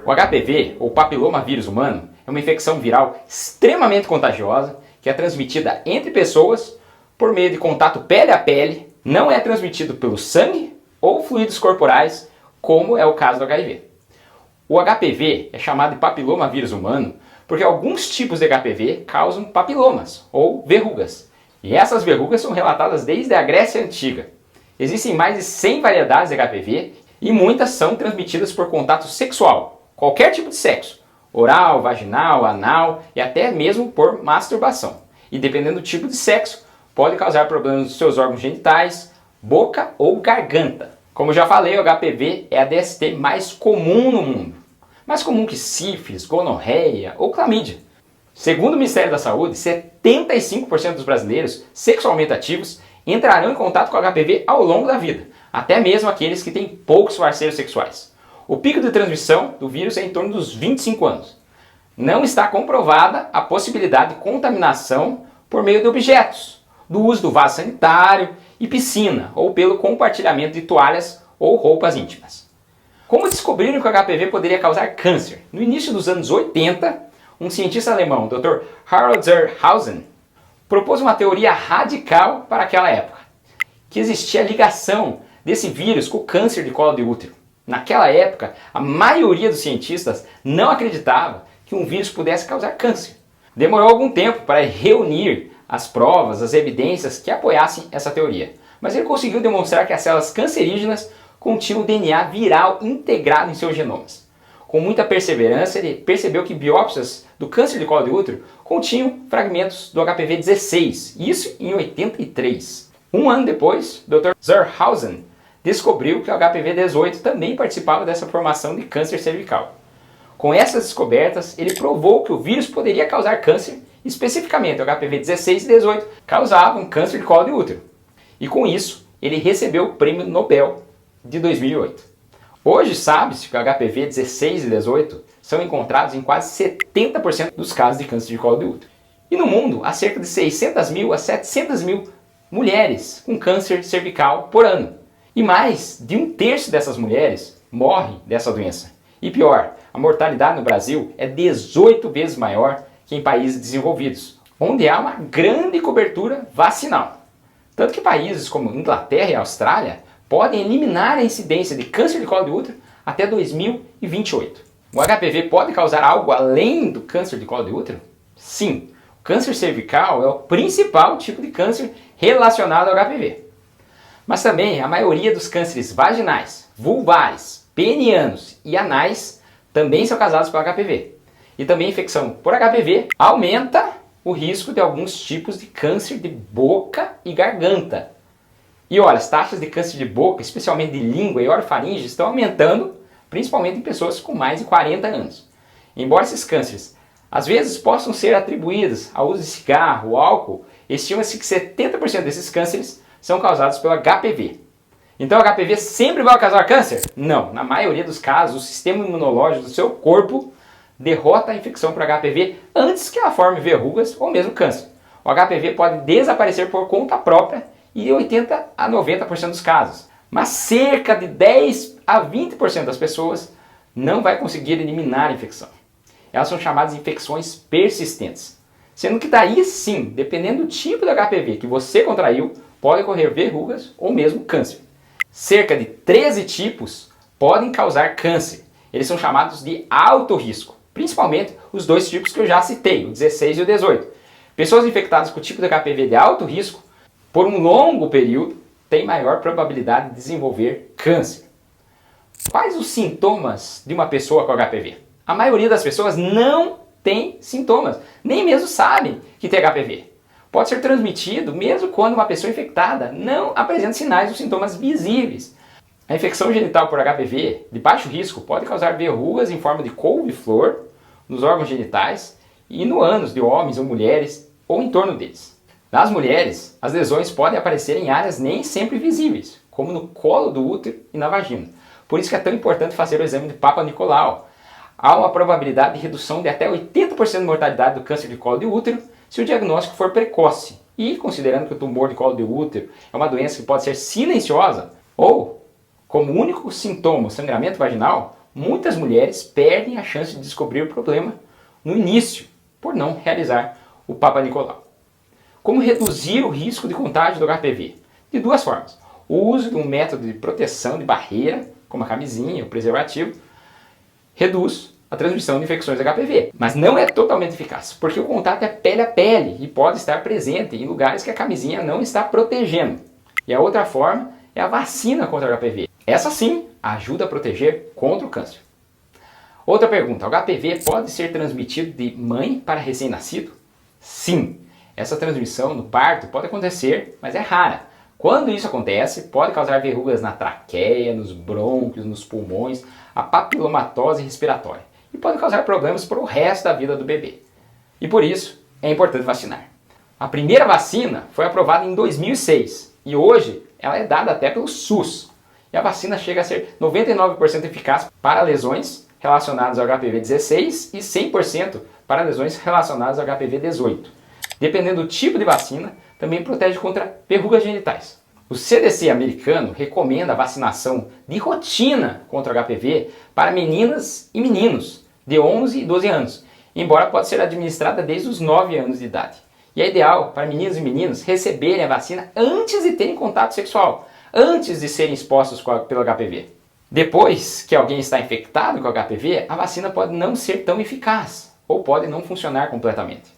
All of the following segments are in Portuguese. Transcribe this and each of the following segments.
O HPV, ou papilomavírus humano, é uma infecção viral extremamente contagiosa que é transmitida entre pessoas por meio de contato pele a pele, não é transmitido pelo sangue ou fluidos corporais, como é o caso do HIV. O HPV é chamado de papilomavírus humano porque alguns tipos de HPV causam papilomas ou verrugas. E essas verrugas são relatadas desde a Grécia Antiga. Existem mais de 100 variedades de HPV e muitas são transmitidas por contato sexual, qualquer tipo de sexo, oral, vaginal, anal e até mesmo por masturbação. E dependendo do tipo de sexo, pode causar problemas nos seus órgãos genitais, boca ou garganta. Como já falei, o HPV é a DST mais comum no mundo. Mais comum que sífilis, gonorreia ou clamídia. Segundo o Ministério da Saúde, 75% dos brasileiros sexualmente ativos entrarão em contato com o HPV ao longo da vida, até mesmo aqueles que têm poucos parceiros sexuais. O pico de transmissão do vírus é em torno dos 25 anos. Não está comprovada a possibilidade de contaminação por meio de objetos, do uso do vaso sanitário e piscina, ou pelo compartilhamento de toalhas ou roupas íntimas. Como descobriram que o HPV poderia causar câncer? No início dos anos 80, um cientista alemão, o Dr. Harald Zerhausen, propôs uma teoria radical para aquela época, que existia ligação desse vírus com o câncer de colo de útero. Naquela época, a maioria dos cientistas não acreditava que um vírus pudesse causar câncer. Demorou algum tempo para reunir as provas, as evidências que apoiassem essa teoria, mas ele conseguiu demonstrar que as células cancerígenas continham o DNA viral integrado em seus genomas. Com muita perseverança, ele percebeu que biópsias do câncer de colo de útero continham fragmentos do HPV-16, isso em 83. Um ano depois, o Dr. Zerhausen descobriu que o HPV-18 também participava dessa formação de câncer cervical. Com essas descobertas, ele provou que o vírus poderia causar câncer, especificamente o HPV-16 e 18 causavam câncer de colo de útero. E com isso, ele recebeu o Prêmio Nobel de 2008. Hoje sabe-se que o HPV 16 e 18 são encontrados em quase 70% dos casos de câncer de colo de útero. E no mundo, há cerca de 600 mil a 700 mil mulheres com câncer cervical por ano. E mais de um terço dessas mulheres morre dessa doença. E pior, a mortalidade no Brasil é 18 vezes maior que em países desenvolvidos, onde há uma grande cobertura vacinal. Tanto que países como Inglaterra e Austrália podem eliminar a incidência de câncer de colo de útero até 2028. O HPV pode causar algo além do câncer de colo de útero? Sim, o câncer cervical é o principal tipo de câncer relacionado ao HPV. Mas também a maioria dos cânceres vaginais, vulvares, penianos e anais também são causados pelo HPV. E também a infecção por HPV aumenta o risco de alguns tipos de câncer de boca e garganta. E olha, as taxas de câncer de boca, especialmente de língua e orofaringe, estão aumentando, principalmente em pessoas com mais de 40 anos. Embora esses cânceres às vezes possam ser atribuídos ao uso de cigarro ou álcool, estima-se que 70% desses cânceres são causados pelo HPV. Então o HPV sempre vai causar câncer? Não, na maioria dos casos o sistema imunológico do seu corpo derrota a infecção por HPV antes que ela forme verrugas ou mesmo câncer. O HPV pode desaparecer por conta própria em 80 a 90% dos casos. Mas cerca de 10 a 20% das pessoas não vai conseguir eliminar a infecção. Elas são chamadas de infecções persistentes. Sendo que daí sim, dependendo do tipo de HPV que você contraiu, pode ocorrer verrugas ou mesmo câncer. Cerca de 13 tipos podem causar câncer. Eles são chamados de alto risco, principalmente os dois tipos que eu já citei, o 16 e o 18. Pessoas infectadas com o tipo de HPV de alto risco, por um longo período, têm maior probabilidade de desenvolver câncer. Quais os sintomas de uma pessoa com HPV? A maioria das pessoas não tem sintomas, nem mesmo sabem que tem HPV. Pode ser transmitido mesmo quando uma pessoa infectada não apresenta sinais ou sintomas visíveis. A infecção genital por HPV de baixo risco pode causar verrugas em forma de couve-flor nos órgãos genitais e no ânus de homens ou mulheres ou em torno deles. Nas mulheres, as lesões podem aparecer em áreas nem sempre visíveis, como no colo do útero e na vagina. Por isso que é tão importante fazer o exame de Papa Nicolau. Há uma probabilidade de redução de até 80% de mortalidade do câncer de colo de útero se o diagnóstico for precoce. E considerando que o tumor de colo de útero é uma doença que pode ser silenciosa ou, como único sintoma, o sangramento vaginal, muitas mulheres perdem a chance de descobrir o problema no início, por não realizar o Papa Nicolau. Como reduzir o risco de contágio do HPV? De duas formas. O uso de um método de proteção de barreira, como a camisinha, o preservativo, reduz a transmissão de infecções de HPV. Mas não é totalmente eficaz, porque o contato é pele a pele e pode estar presente em lugares que a camisinha não está protegendo. E a outra forma é a vacina contra o HPV. Essa sim ajuda a proteger contra o câncer. Outra pergunta, o HPV pode ser transmitido de mãe para recém-nascido? Sim, essa transmissão no parto pode acontecer, mas é rara. Quando isso acontece, pode causar verrugas na traqueia, nos brônquios, nos pulmões, a papilomatose respiratória e pode causar problemas para o resto da vida do bebê. E por isso é importante vacinar. A primeira vacina foi aprovada em 2006 e hoje ela é dada até pelo SUS. E a vacina chega a ser 99% eficaz para lesões relacionadas ao HPV-16 e 100% para lesões relacionadas ao HPV-18. Dependendo do tipo de vacina, também protege contra verrugas genitais. O CDC americano recomenda a vacinação de rotina contra o HPV para meninas e meninos de 11 e 12 anos, embora possa ser administrada desde os 9 anos de idade. E é ideal para meninos e meninas receberem a vacina antes de terem contato sexual, antes de serem expostos pelo HPV. Depois que alguém está infectado com HPV, a vacina pode não ser tão eficaz ou pode não funcionar completamente.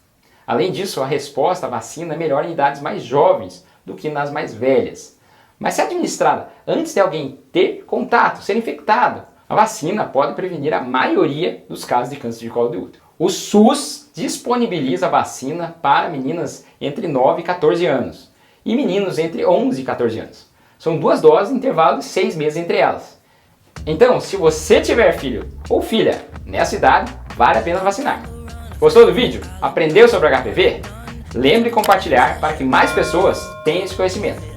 Além disso, a resposta à vacina é melhor em idades mais jovens do que nas mais velhas. Mas se administrada antes de alguém ter contato, ser infectado, a vacina pode prevenir a maioria dos casos de câncer de colo de útero. O SUS disponibiliza a vacina para meninas entre 9 e 14 anos e meninos entre 11 e 14 anos. São 2 doses em intervalo de 6 meses entre elas. Então, se você tiver filho ou filha nessa idade, vale a pena vacinar. Gostou do vídeo? Aprendeu sobre HPV? Lembre de compartilhar para que mais pessoas tenham esse conhecimento.